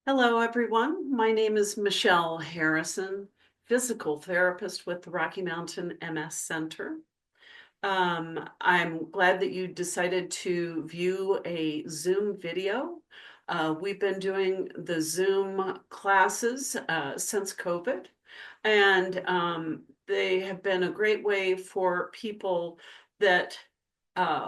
Hello, everyone. My name is Michele Harrison, physical therapist with the Rocky Mountain MS Center. I'm glad that you decided to view a Zoom video. We've been doing the Zoom classes since COVID, and they have been a great way for people that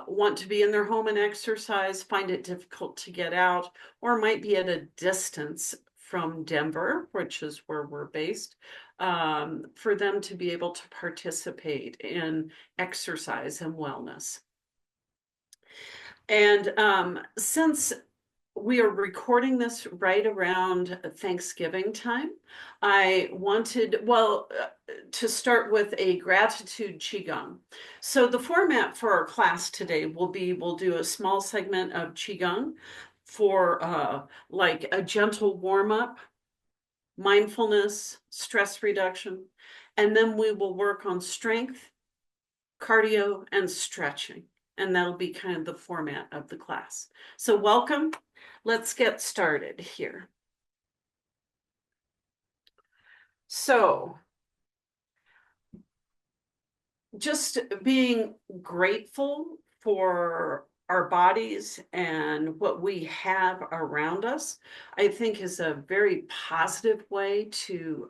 want to be in their home and exercise, find it difficult to get out, or might be at a distance from Denver, which is where we're based, for them to be able to participate in exercise and wellness. And since we are recording this right around Thanksgiving time, I wanted, to start with a gratitude Qigong. So the format for our class today will be, we'll do a small segment of Qigong for like a gentle warm up, mindfulness, stress reduction, and then we will work on strength, cardio, and stretching. And that'll be kind of the format of the class. So welcome. Let's get started here. So just being grateful for our bodies and what we have around us, I think is a very positive way to,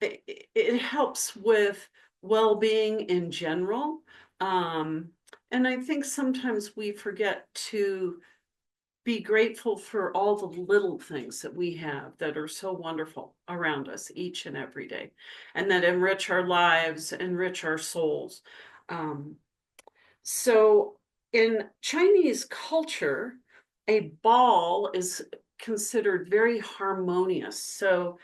it helps with well-being in general. And I think sometimes we forget to be grateful for all the little things that we have that are so wonderful around us each and every day, and that enrich our lives, enrich our souls. Um, so in Chinese culture, a ball is considered very harmonious. So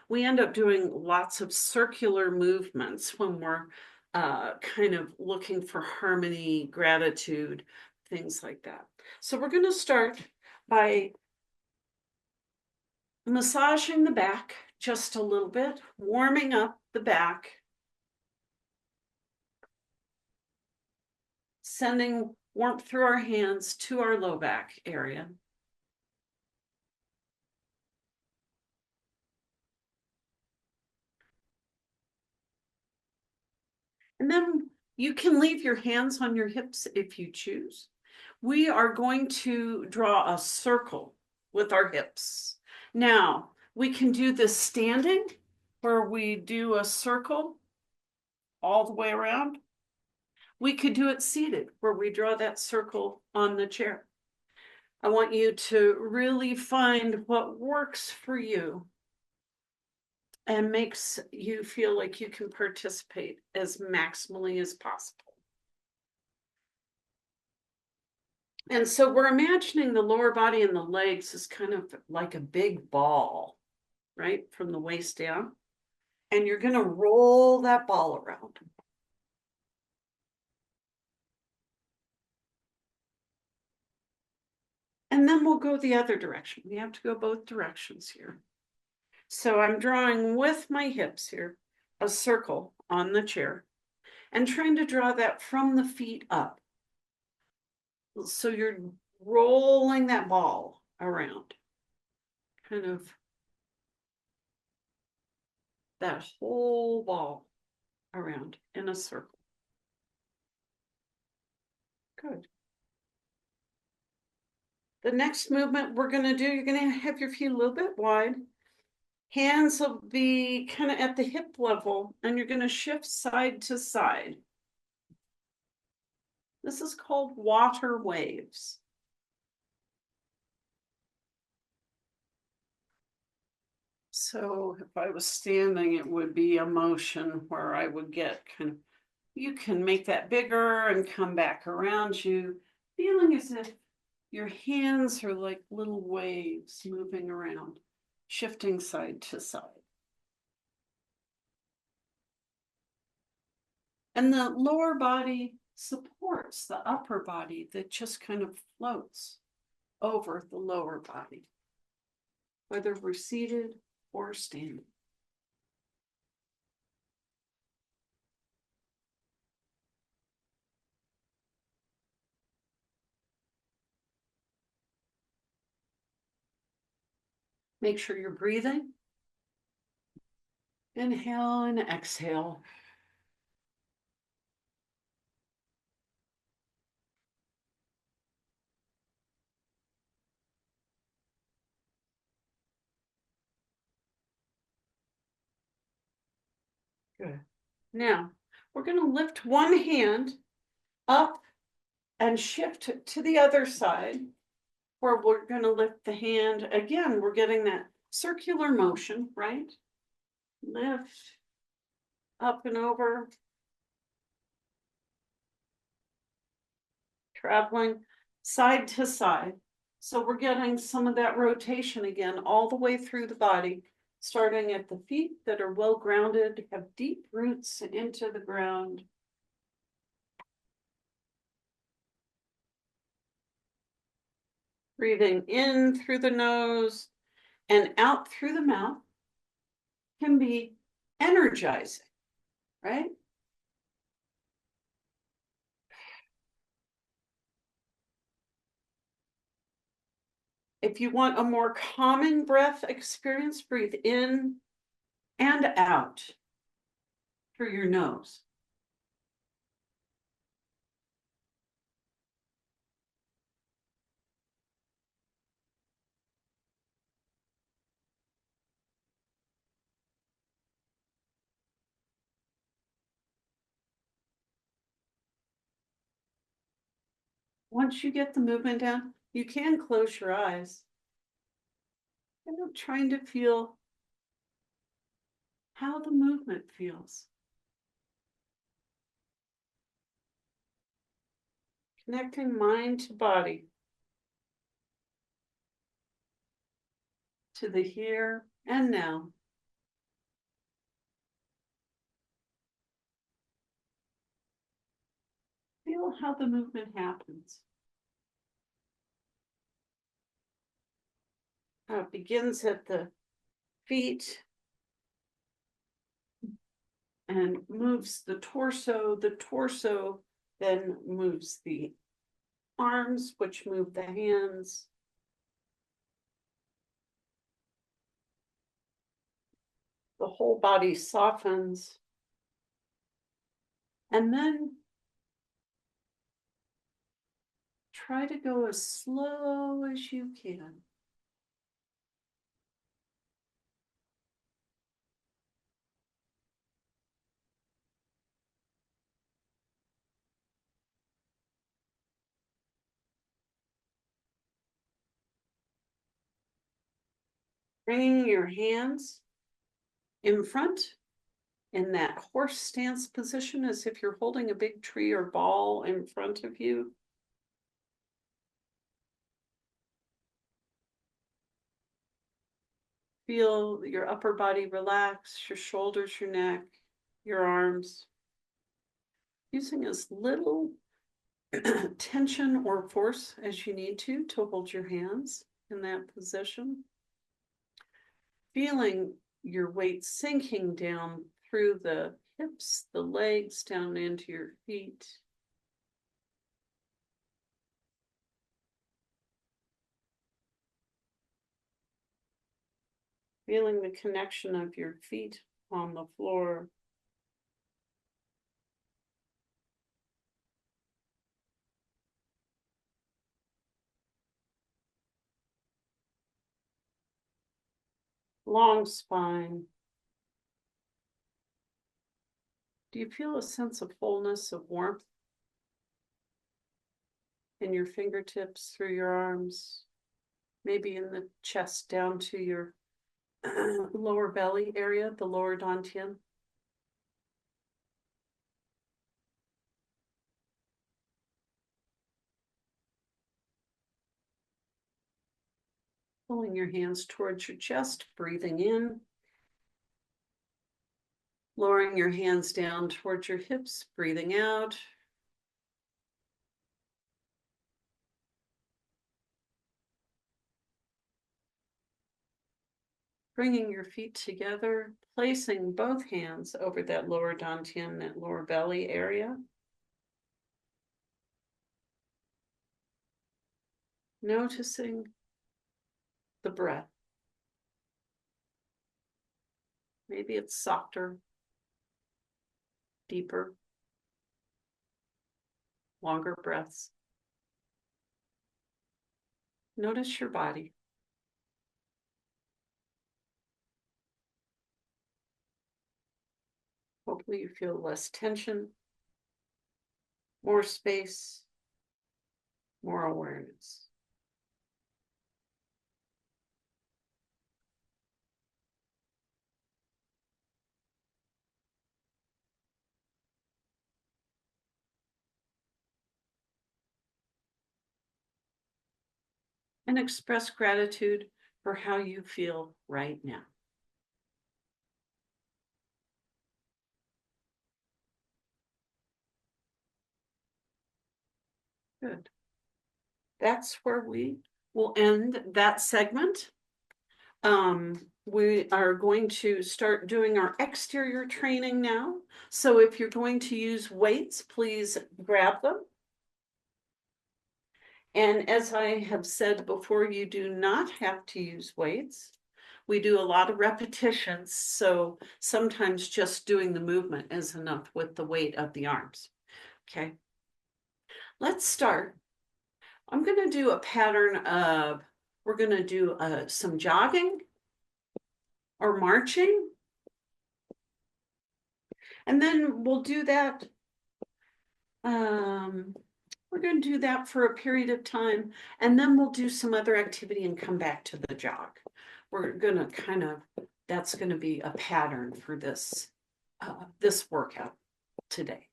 we end up doing lots of circular movements when we're kind of looking for harmony, gratitude, things like that. So we're going to start by massaging the back just a little bit, warming up the back, sending warmth through our hands to our low back area. And then you can leave your hands on your hips if you choose. We are going to draw a circle with our hips. Now, we can do this standing, where we do a circle all the way around. We could do it seated, where we draw that circle on the chair. I want you to really find what works for you and makes you feel like you can participate as maximally as possible. And so we're imagining the lower body and the legs is kind of like a big ball, right? From the waist down. And you're going to roll that ball around. And then we'll go the other direction. We have to go both directions here. So I'm drawing with my hips here a circle on the chair and trying to draw that from the feet up. So you're rolling that ball around, kind of that whole ball around in a circle. Good. The next movement we're going to do, you're going to have your feet a little bit wide. Hands will be kind of at the hip level, and you're going to shift side to side. This is called water waves. So if I was standing, it would be a motion where I would get kind of, you can make that bigger and come back around you, feeling as if your hands are like little waves moving around, shifting side to side. And the lower body supports the upper body that just kind of floats over the lower body, whether we're seated or standing. Make sure you're breathing. Inhale and exhale. Good. Now, we're going to lift one hand up and shift to the other side, where we're going to lift the hand. Again, we're getting that circular motion, right? Lift up and over, traveling side to side. So we're getting some of that rotation again, all the way through the body, starting at the feet that are well grounded, have deep roots into the ground. Breathing in through the nose and out through the mouth can be energizing, right? If you want a more calming breath experience, breathe in and out through your nose. Once you get the movement down, you can close your eyes. And I'm trying to feel how the movement feels. Connecting mind to body, to the here and now. Feel how the movement happens. It begins at the feet and moves the torso. The torso then moves the arms, which move the hands. The whole body softens. And then try to go as slow as you can. Bringing your hands in front in that horse stance position, as if you're holding a big tree or ball in front of you. Feel your upper body relax, your shoulders, your neck, your arms. Using as little tension or force as you need to hold your hands in that position. Feeling your weight sinking down through the hips, the legs, down into your feet. Feeling the connection of your feet on the floor. Long spine. Do you feel a sense of fullness, of warmth in your fingertips, through your arms, maybe in the chest down to your lower belly area, the lower dantian? Pulling your hands towards your chest, breathing in. Lowering your hands down towards your hips, breathing out. Bringing your feet together, placing both hands over that lower dantian, that lower belly area. Noticing the breath. Maybe it's softer, deeper, longer breaths. Notice your body. Hopefully you feel less tension, more space, more awareness. And express gratitude for how you feel right now. Good. That's where we will end that segment. We are going to start doing our exterior training now. So if you're going to use weights, please grab them. And as I have said before, you do not have to use weights. We do a lot of repetitions, so sometimes just doing the movement is enough with the weight of the arms. Okay, let's start. I'm going to do a pattern of, we're going to do some jogging or marching. And then we'll do that. We're going to do that for a period of time, and then we'll do some other activity and come back to the jog. We're going to that's going to be a pattern for this, this workout today.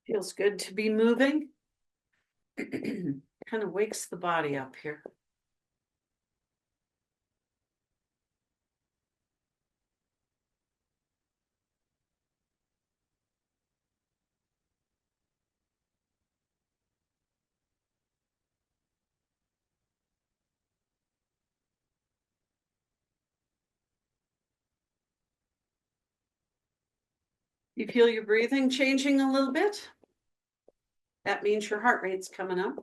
Feels good to be moving. Kind of wakes the body up here. You feel your breathing changing a little bit? That means your heart rate's coming up.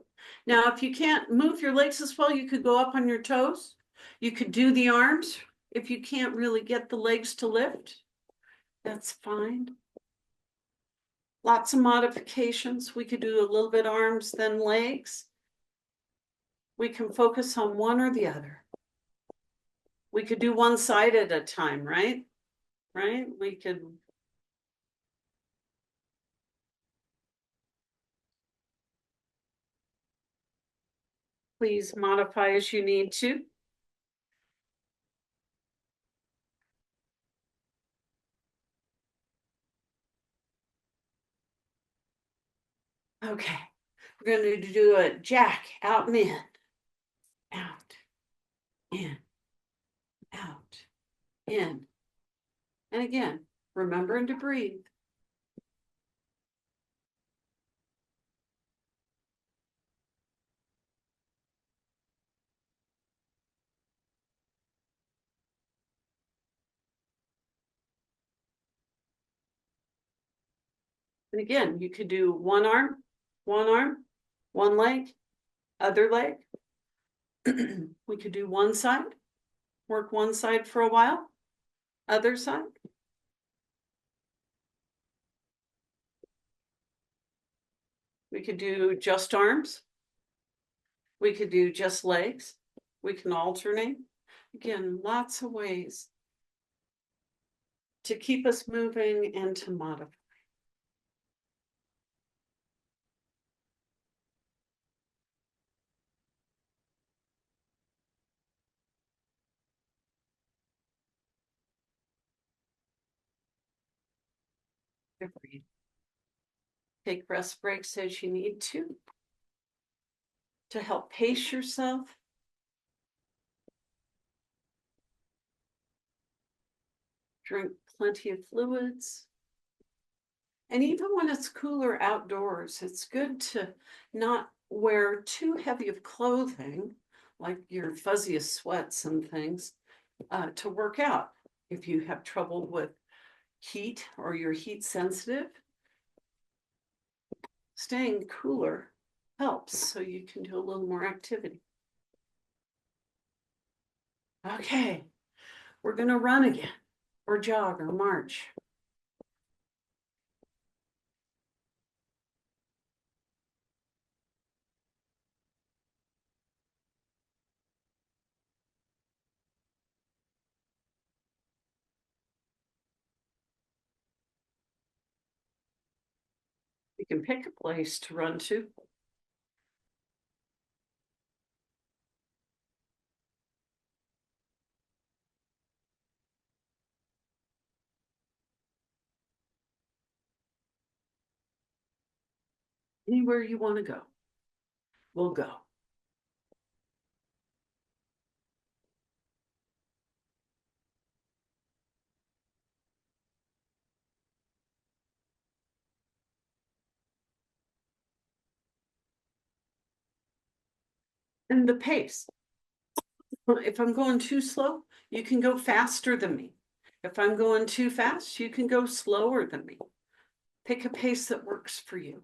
Now, if you can't move your legs as well, you could go up on your toes. You could do the arms. If you can't really get the legs to lift, that's fine. Lots of modifications. We could do a little bit arms, then legs. We can focus on one or the other. We could do one side at a time, right? Right? We could. Please modify as you need to. Okay, we're going to do a jack out and in, out, in, out, in. And again, remembering to breathe. And again, you could do one arm, one leg, other leg. We could do one side, work one side for a while, other side. We could do just arms. We could do just legs. We can alternate. Again, lots of ways to keep us moving and to modify. Breathe. Take rest breaks as you need to help pace yourself. Drink plenty of fluids. And even when it's cooler outdoors, it's good to not wear too heavy of clothing, like your fuzziest sweats and things, to work out. If you have trouble with heat or you're heat sensitive, staying cooler helps, so you can do a little more activity. Okay, we're gonna run again, or jog, or march. You can pick a place to run to. Anywhere you want to go, we'll go. And the pace. If I'm going too slow, you can go faster than me. If I'm going too fast, you can go slower than me. Pick a pace that works for you.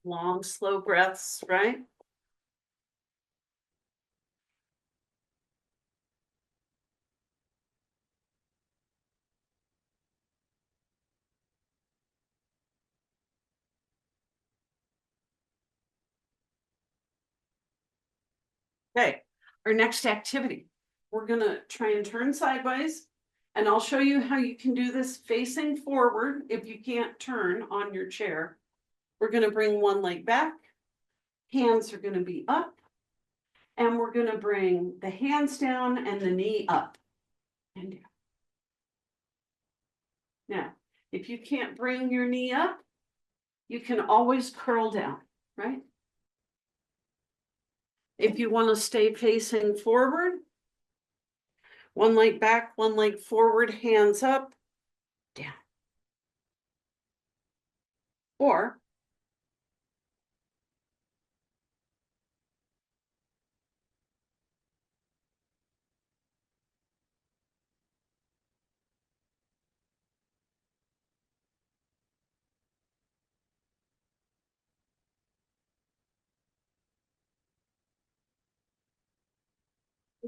Long, slow breaths, right? Okay, our next activity, we're gonna try and turn sideways, and I'll show you how you can do this facing forward if you can't turn on your chair. We're gonna bring one leg back, hands are gonna be up, and we're gonna bring the hands down and the knee up and down. Now, if you can't bring your knee up, you can always curl down, right? If you want to stay facing forward, one leg back, one leg forward, hands up, down. Or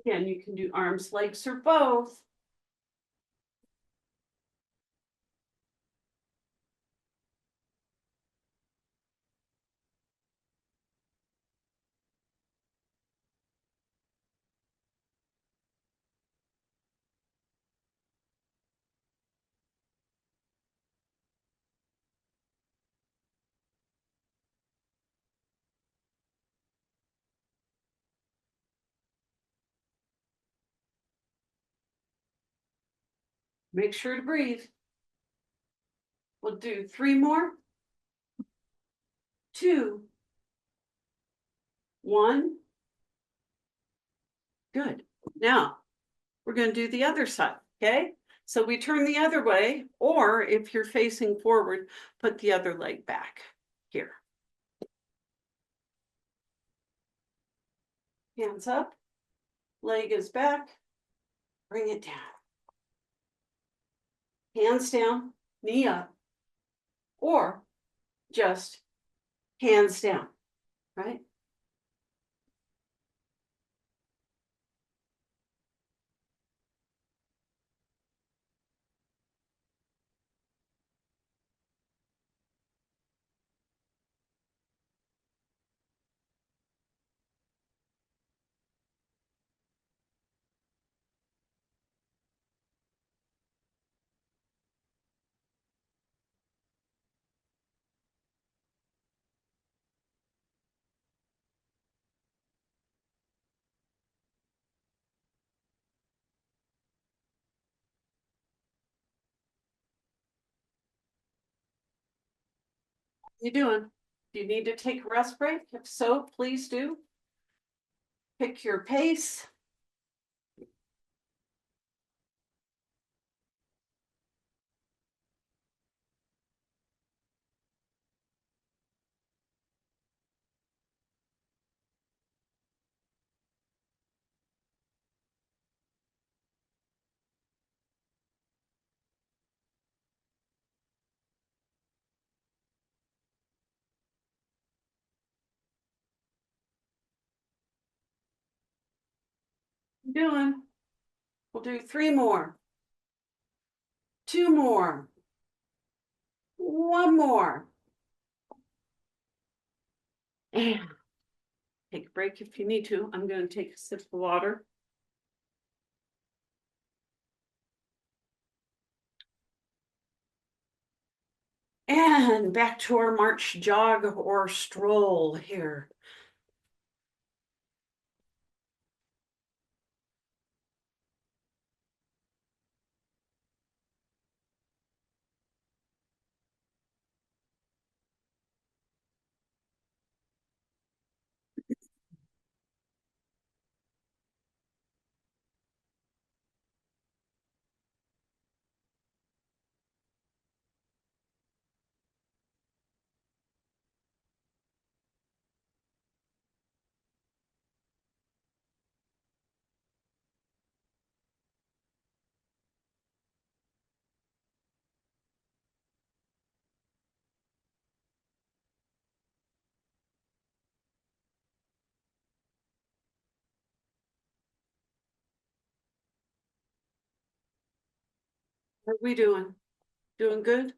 again, you can do arms, legs, or both. Make sure to breathe. We'll do 3 more. 2, 1. Good. Now, we're going to do the other side, okay? So we turn the other way, or if you're facing forward, put the other leg back here. Hands up, leg is back, bring it down. Hands down, knee up, or just hands down, right? You doing? Do you need to take a rest break? If so, please do. Pick your pace. Doing. We'll do 3 more. 2 more. 1 more. And take a break if you need to. I'm going to take a sip of water. And back to our march, jog, or stroll here. What are we doing? Doing good?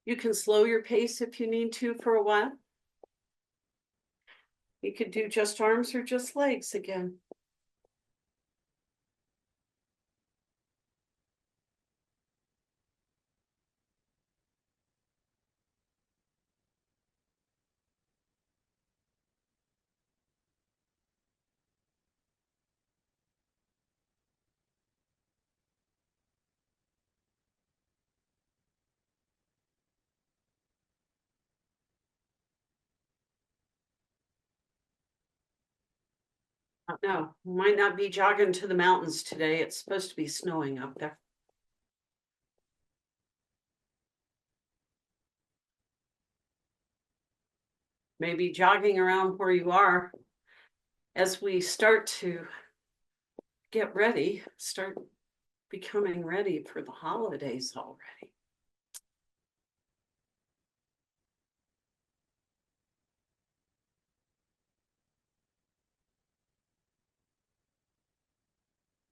You can slow your pace if you need to for a while. You could do just arms or just legs again. No, might not be jogging to the mountains today. It's supposed to be snowing up there. Maybe jogging around where you are as we start to get ready, start becoming ready for the holidays already.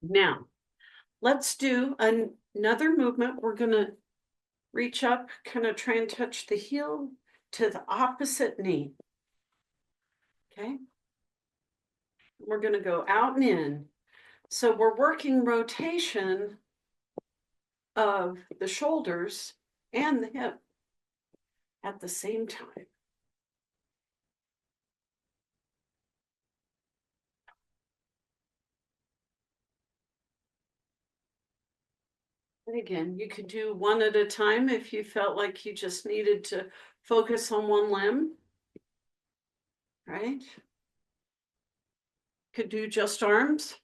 Now, let's do another movement. We're going to reach up, kind of try and touch the heel to the opposite knee. Okay. We're going to go out and in. So we're working rotation of the shoulders and the hip at the same time. And again, you could do one at a time if you felt like you just needed to focus on one limb, right? Could do just arms,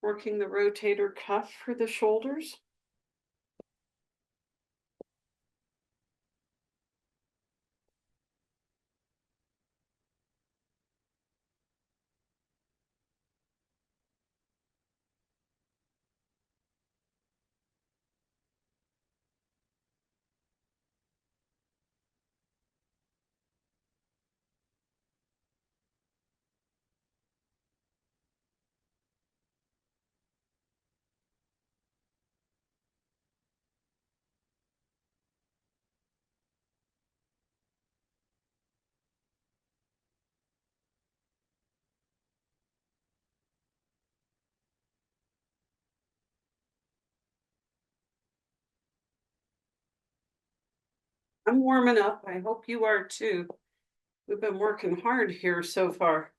working the rotator cuff for the shoulders. I'm warming up. I hope you are too. We've been working hard here so far.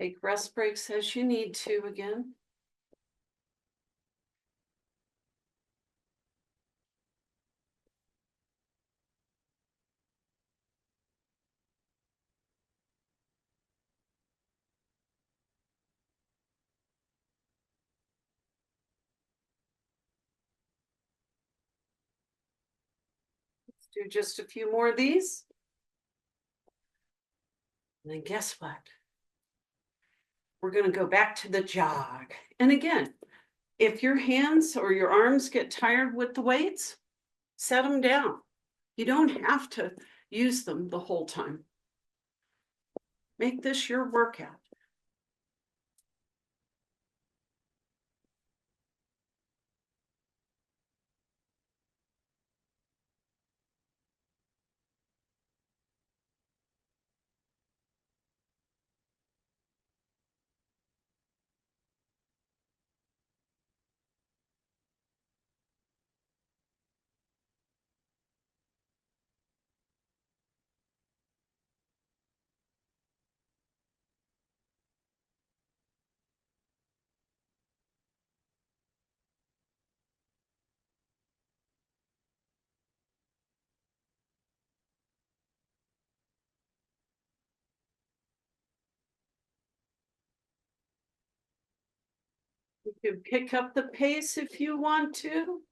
Take rest breaks as you need to again. Let's do just a few more of these. And then guess what? We're going to go back to the jog. And again, if your hands or your arms get tired with the weights, set them down. You don't have to use them the whole time. Make this your workout. You can pick up the pace if you want to.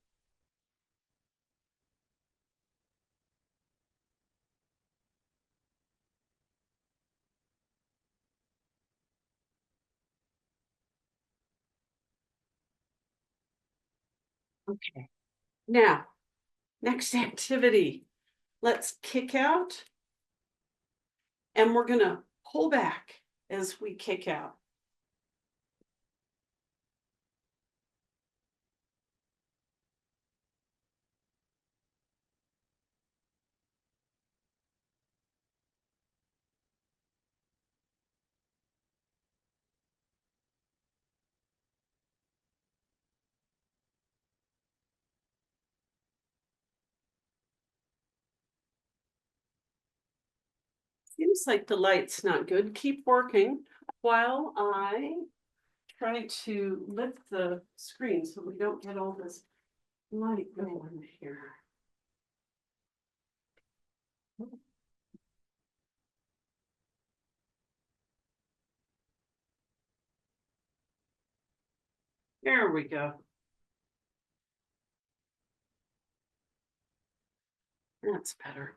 Okay. Now, next activity. Let's kick out. And we're going to pull back as we kick out. Seems like the light's not good. Keep working while I try to lift the screen so we don't get all this light going here. There we go. That's better.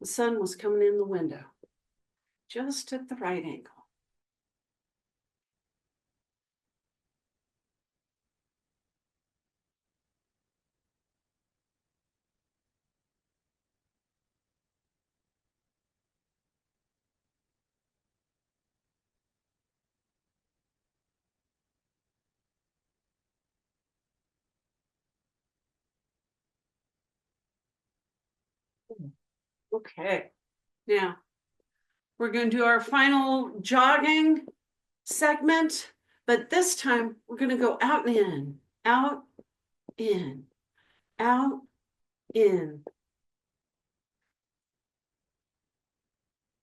The sun was coming in the window, just at the right angle. Okay, now we're going to do our final jogging segment, but this time we're going to go out and in, out, in, out, in.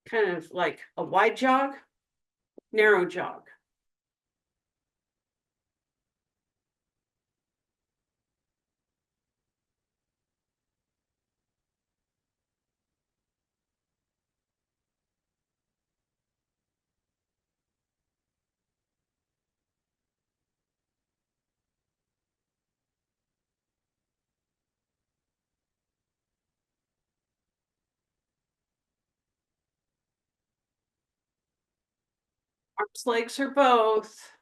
Kind of like a wide jog, narrow jog. Arms, legs, or both.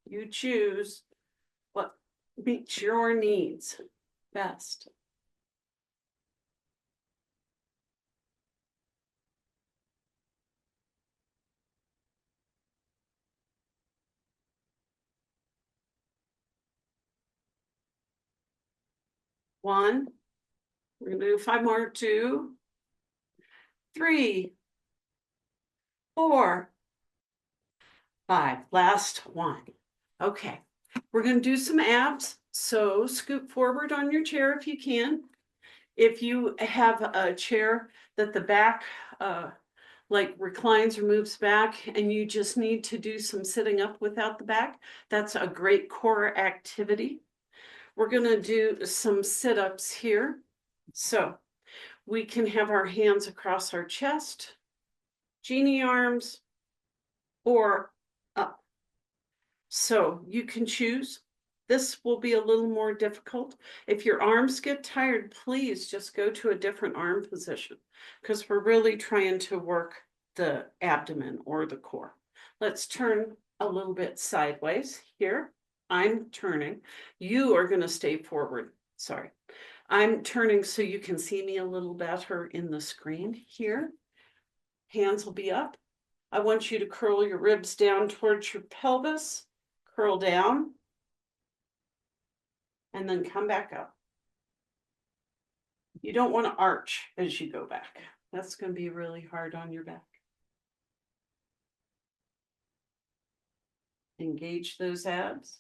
You choose what meets your needs best. One, we're gonna do 5 more, 2, 3, 4, 5. Last one. Okay, we're gonna do some abs. So scoot forward on your chair if you can. If you have a chair that the back like reclines or moves back and you just need to do some sitting up without the back, that's a great core activity. We're gonna do some sit-ups here. So we can have our hands across our chest, genie arms, or up. So you can choose. This will be a little more difficult. If your arms get tired, please just go to a different arm position because we're really trying to work the abdomen or the core. Let's turn a little bit sideways here. I'm turning. You are going to stay forward. Sorry. I'm turning so you can see me a little better in the screen here. Hands will be up. I want you to curl your ribs down towards your pelvis, curl down, and then come back up. You don't want to arch as you go back. That's going to be really hard on your back. Engage those abs.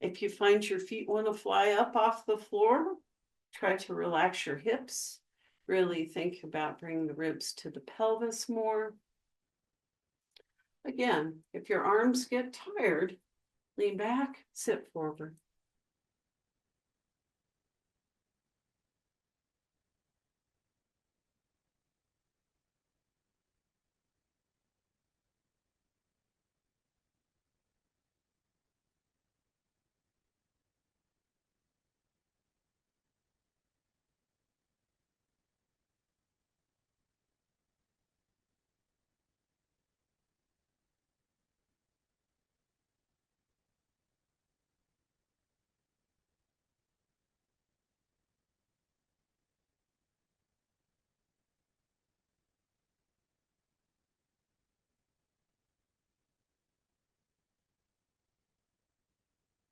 If you find your feet want to fly up off the floor, try to relax your hips. Really think about bringing the ribs to the pelvis more. Again, if your arms get tired, lean back, sit forward.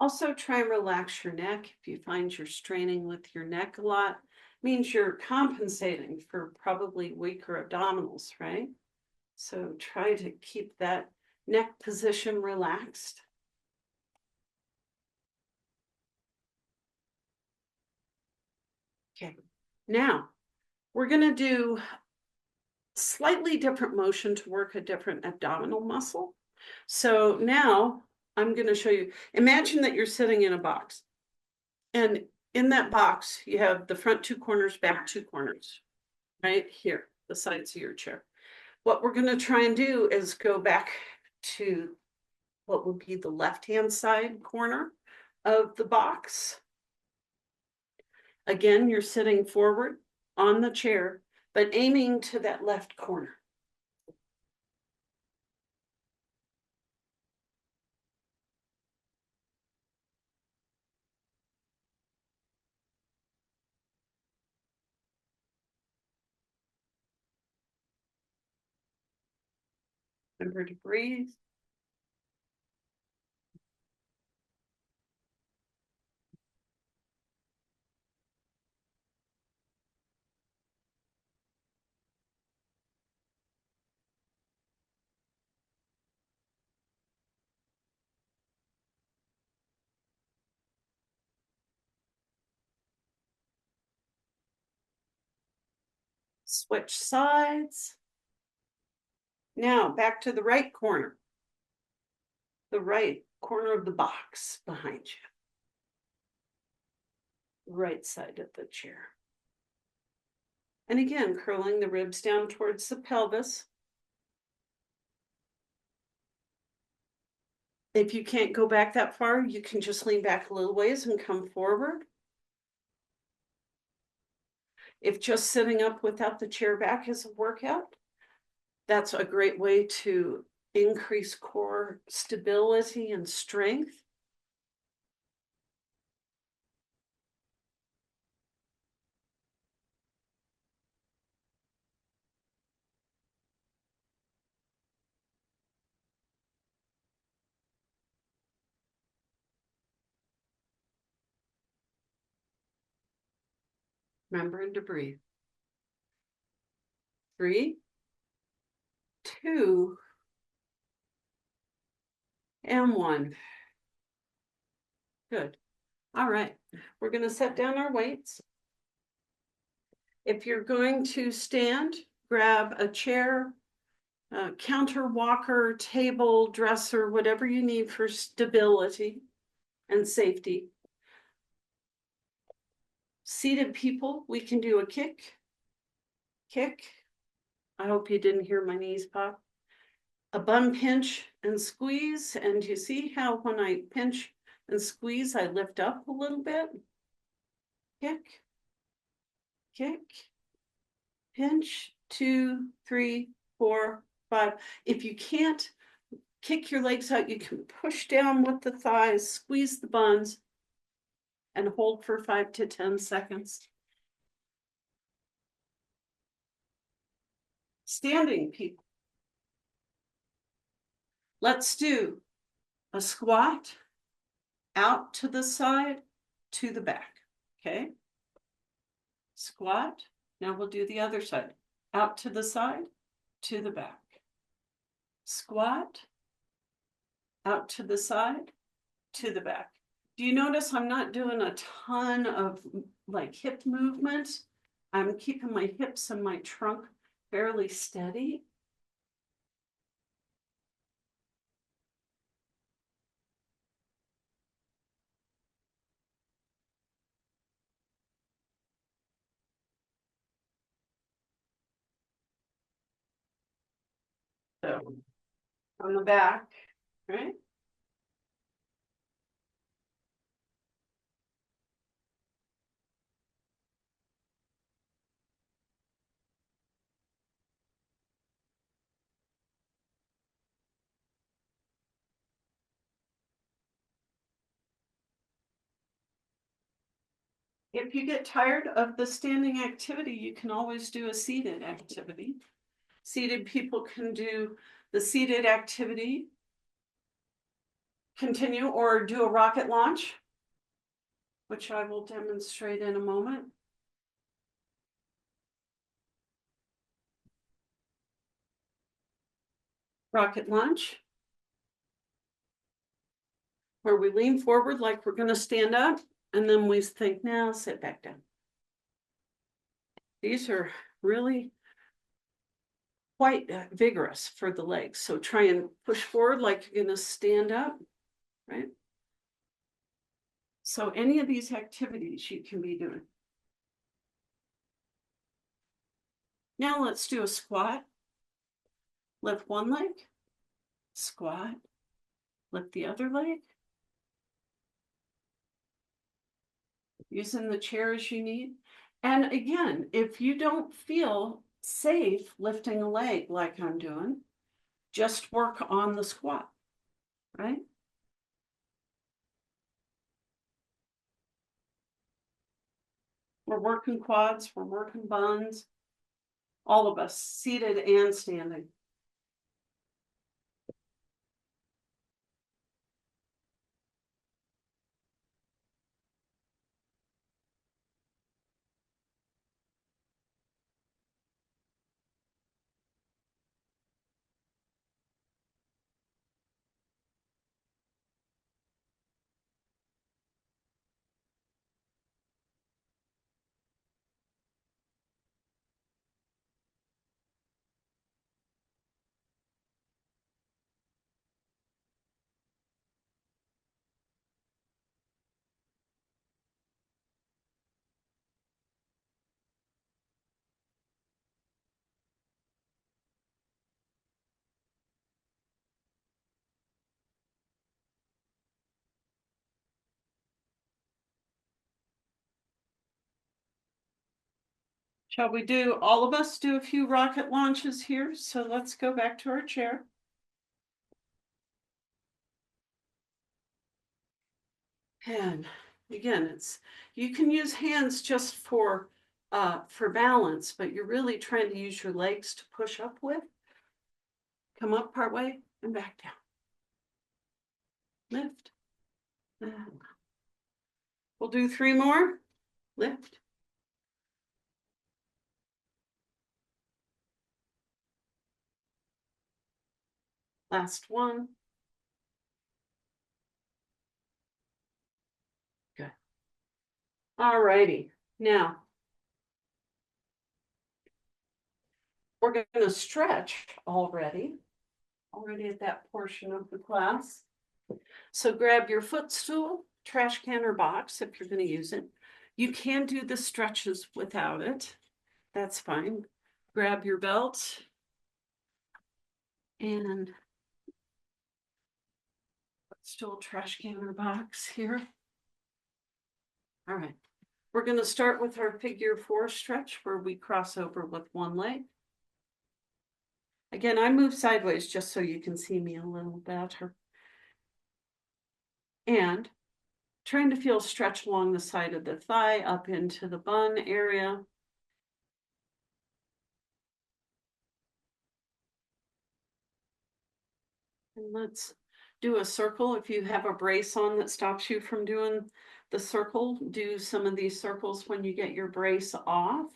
Also try and relax your neck. If you find you're straining with your neck a lot, means you're compensating for probably weaker abdominals, right? So try to keep that neck position relaxed. Okay, now we're gonna do slightly different motion to work a different abdominal muscle. So now I'm gonna show you, imagine that you're sitting in a box. And in that box, you have the front two corners, back two corners, right here, the sides of your chair. What we're going to try and do is go back to what would be the left-hand side corner of the box. Again, you're sitting forward on the chair, but aiming to that left corner. Remember to breathe. Switch sides. Now back to the right corner. The right corner of the box behind you. Right side of the chair. And again, curling the ribs down towards the pelvis. If you can't go back that far, you can just lean back a little ways and come forward. If just sitting up without the chair back is a workout, that's a great way to increase core stability and strength. Remembering to breathe. 3, 2, and 1. Good. All right. We're going to set down our weights. If you're going to stand, grab a chair, counter walker, table, dresser, whatever you need for stability and safety. Seated people, we can do a kick. I hope you didn't hear my knees pop. A bun pinch and squeeze. And you see how when I pinch and squeeze, I lift up a little bit? Kick, pinch, 2, 3, 4, 5. If you can't kick your legs out, you can push down with the thighs, squeeze the buns, and hold for 5 to 10 seconds. Standing people. Let's do a squat, out to the side, to the back, okay? Squat. Now we'll do the other side. Out to the side, to the back. Squat, out to the side, to the back. Do you notice I'm not doing a ton of like hip movement? I'm keeping my hips and my trunk fairly steady. So on the back, right? If you get tired of the standing activity, you can always do a seated activity. Seated people can do the seated activity, continue, or do a rocket launch, which I will demonstrate in a moment. Rocket launch, where we lean forward like we're going to stand up, and then we think, now sit back down. These are really quite vigorous for the legs. So try and push forward like you're going to stand up, right? So any of these activities you can be doing. Now let's do a squat. Lift one leg, squat, lift the other leg. Using the chair as you need. And again, if you don't feel safe lifting a leg like I'm doing, just work on the squat, right? We're working quads, we're working buns, all of us, seated and standing. Shall we do, all of us do a few rocket launches here? So let's go back to our chair. And again, you can use hands just for balance, but you're really trying to use your legs to push up with. Come up part way and back down. Lift. And we'll do 3 more. Lift. Last one. Good. All righty. Now, We're going to stretch already at that portion of the class. So grab your footstool, trash can, or box if you're going to use it. You can do the stretches without it. That's fine. Grab your belt and footstool, trash can, or box here. All right. We're going to start with our figure 4 stretch where we cross over with one leg. Again, I move sideways just so you can see me a little better. And trying to feel stretch along the side of the thigh up into the bun area. And let's do a circle. If you have a brace on that stops you from doing the circle, do some of these circles when you get your brace off.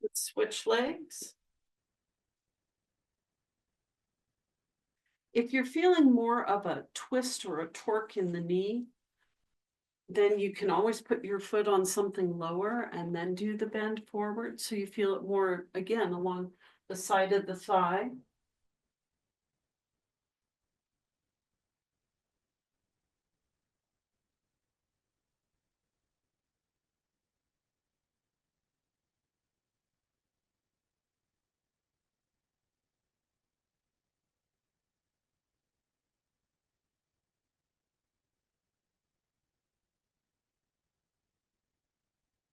Let's switch legs. If you're feeling more of a twist or a torque in the knee, then you can always put your foot on something lower and then do the bend forward. So you feel it more, again, along the side of the thigh.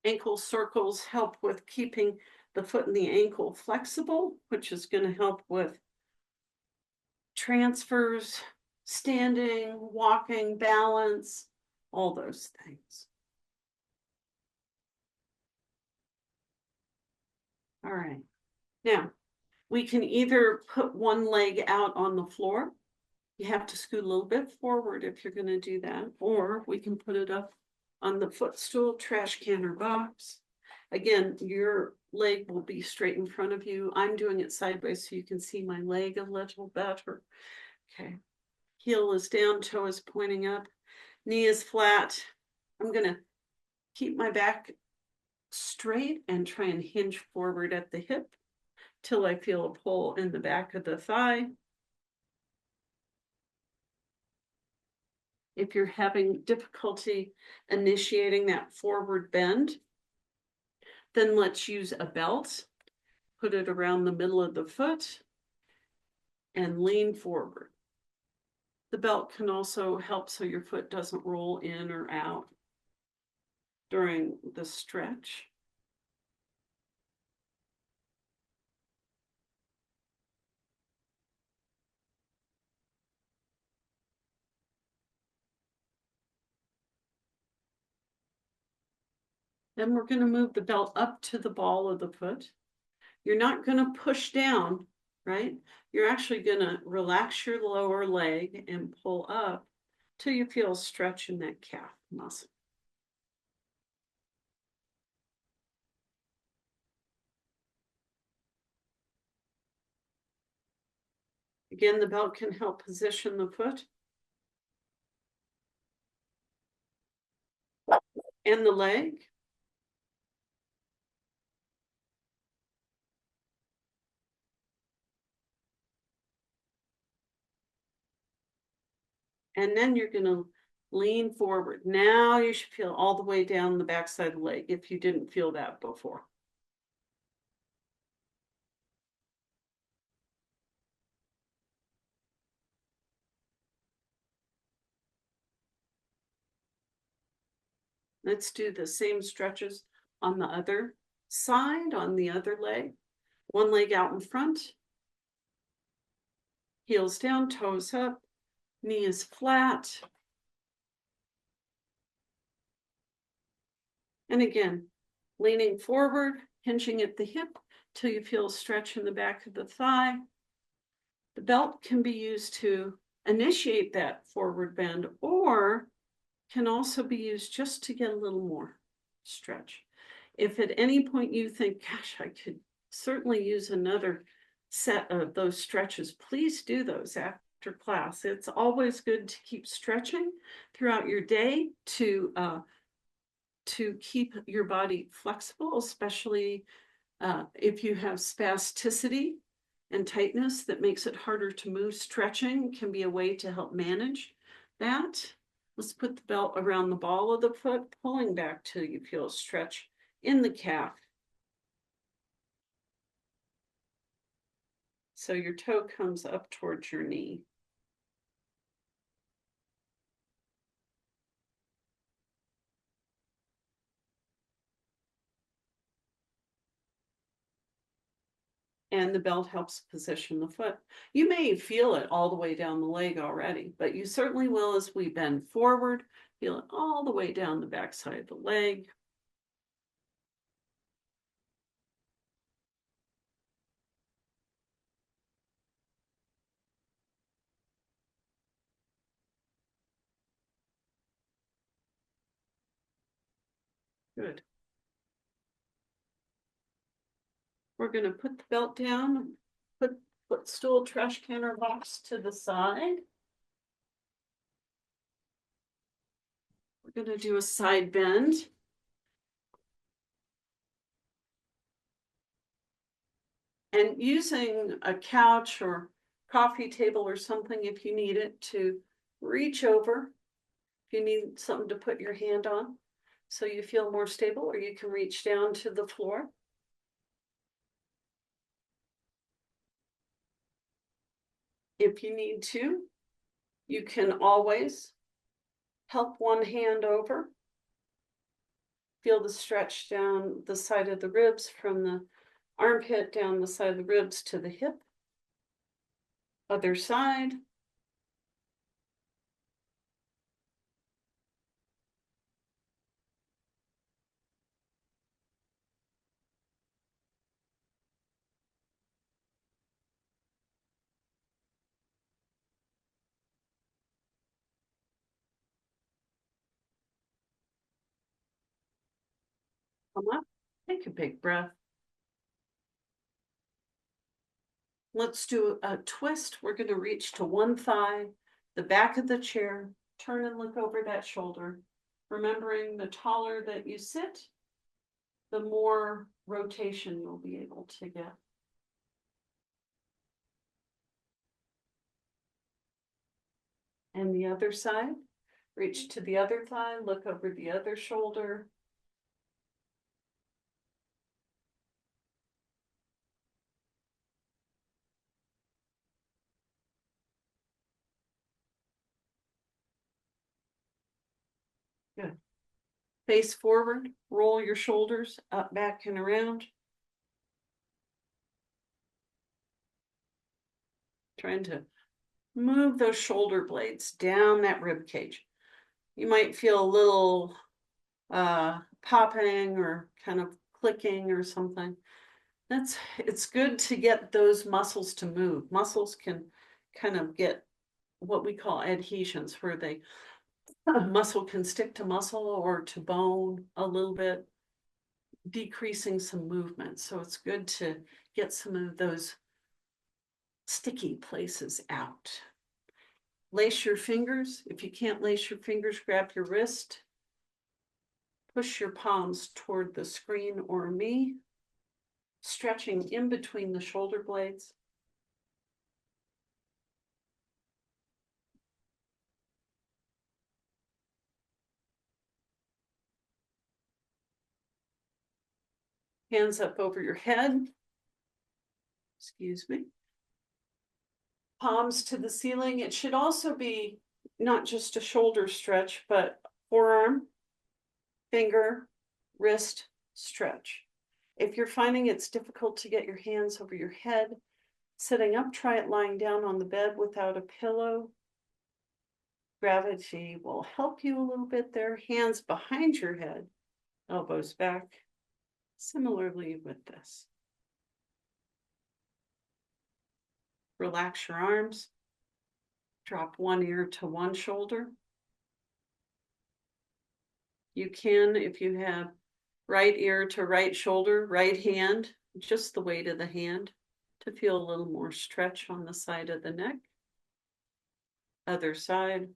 Ankle circles help with keeping the foot and the ankle flexible, which is going to help with transfers, standing, walking, balance, all those things. All right. Now, we can either put one leg out on the floor. You have to scoot a little bit forward if you're going to do that, or we can put it up on the footstool, trash can, or box. Again, your leg will be straight in front of you. I'm doing it sideways so you can see my leg a little better. Okay. Heel is down, toe is pointing up, knee is flat. I'm going to keep my back straight and try and hinge forward at the hip till I feel a pull in the back of the thigh. If you're having difficulty initiating that forward bend, then let's use a belt, put it around the middle of the foot, and lean forward. The belt can also help so your foot doesn't roll in or out during the stretch. Then we're going to move the belt up to the ball of the foot. You're not going to push down, right? You're actually going to relax your lower leg and pull up till you feel a stretch in that calf muscle. Again, the belt can help position the foot and the leg. And then you're going to lean forward. Now you should feel all the way down the backside of the leg if you didn't feel that before. Let's do the same stretches on the other side, on the other leg. One leg out in front, heels down, toes up, knee is flat. And again, leaning forward, hinging at the hip till you feel a stretch in the back of the thigh. The belt can be used to initiate that forward bend or can also be used just to get a little more stretch. If at any point you think, gosh, I could certainly use another set of those stretches. Please do those after class. It's always good to keep stretching throughout your day to keep your body flexible, especially if you have spasticity and tightness that makes it harder to move. Stretching can be a way to help manage that. Let's put the belt around the ball of the foot, pulling back till you feel a stretch in the calf. So your toe comes up towards your knee. And the belt helps position the foot. You may feel it all the way down the leg already, but you certainly will as we bend forward, feel it all the way down the backside of the leg. Good. We're going to put the belt down, put footstool, trash can, or box to the side. We're going to do a side bend. And using a couch or coffee table or something if you need it to reach over, if you need something to put your hand on so you feel more stable, or you can reach down to the floor. If you need to, you can always help one hand over. Feel the stretch down the side of the ribs from the armpit down the side of the ribs to the hip. Other side. Come up. Take a big breath. Let's do a twist. We're going to reach to one thigh, the back of the chair, turn and look over that shoulder. Remembering the taller that you sit, the more rotation you'll be able to get. And the other side, reach to the other thigh, look over the other shoulder. Good. Face forward, roll your shoulders up, back, and around. Trying to move those shoulder blades down that rib cage. You might feel a little popping or kind of clicking or something. It's good to get those muscles to move. Muscles can kind of get what we call adhesions, where they muscle can stick to muscle or to bone a little bit, decreasing some movement. So it's good to get some of those sticky places out. Lace your fingers. If you can't lace your fingers, grab your wrist. Push your palms toward the screen or me, stretching in between the shoulder blades. Hands up over your head. Excuse me. Palms to the ceiling. It should also be not just a shoulder stretch, but forearm, finger, wrist stretch. If you're finding it's difficult to get your hands over your head, sitting up, try it lying down on the bed without a pillow. Gravity will help you a little bit there. Hands behind your head, elbows back. Similarly with this. Relax your arms. Drop one ear to one shoulder. You can, if you have right ear to right shoulder, right hand, just the weight of the hand to feel a little more stretch on the side of the neck. Other side.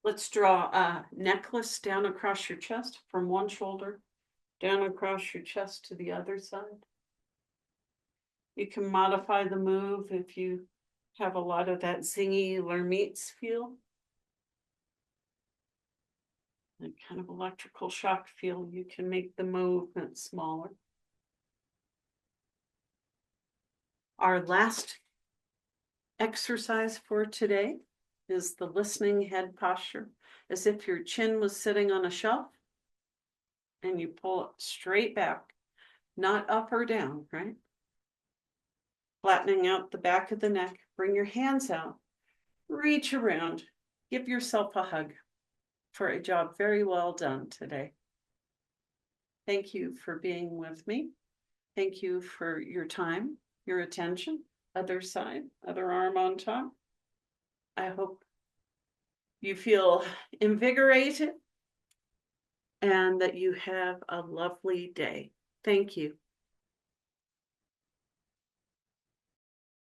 Let's draw a necklace down across your chest from one shoulder, down across your chest to the other side. You can modify the move if you have a lot of that zingy Lermitz feel. That kind of electrical shock feel, you can make the movement smaller. Our last exercise for today is the listening head posture, as if your chin was sitting on a shelf and you pull it straight back, not up or down, right? Flattening out the back of the neck, bring your hands out, reach around, give yourself a hug for a job very well done today. Thank you for being with me. Thank you for your time, your attention. Other side, other arm on top. I hope you feel invigorated and that you have a lovely day. Thank you.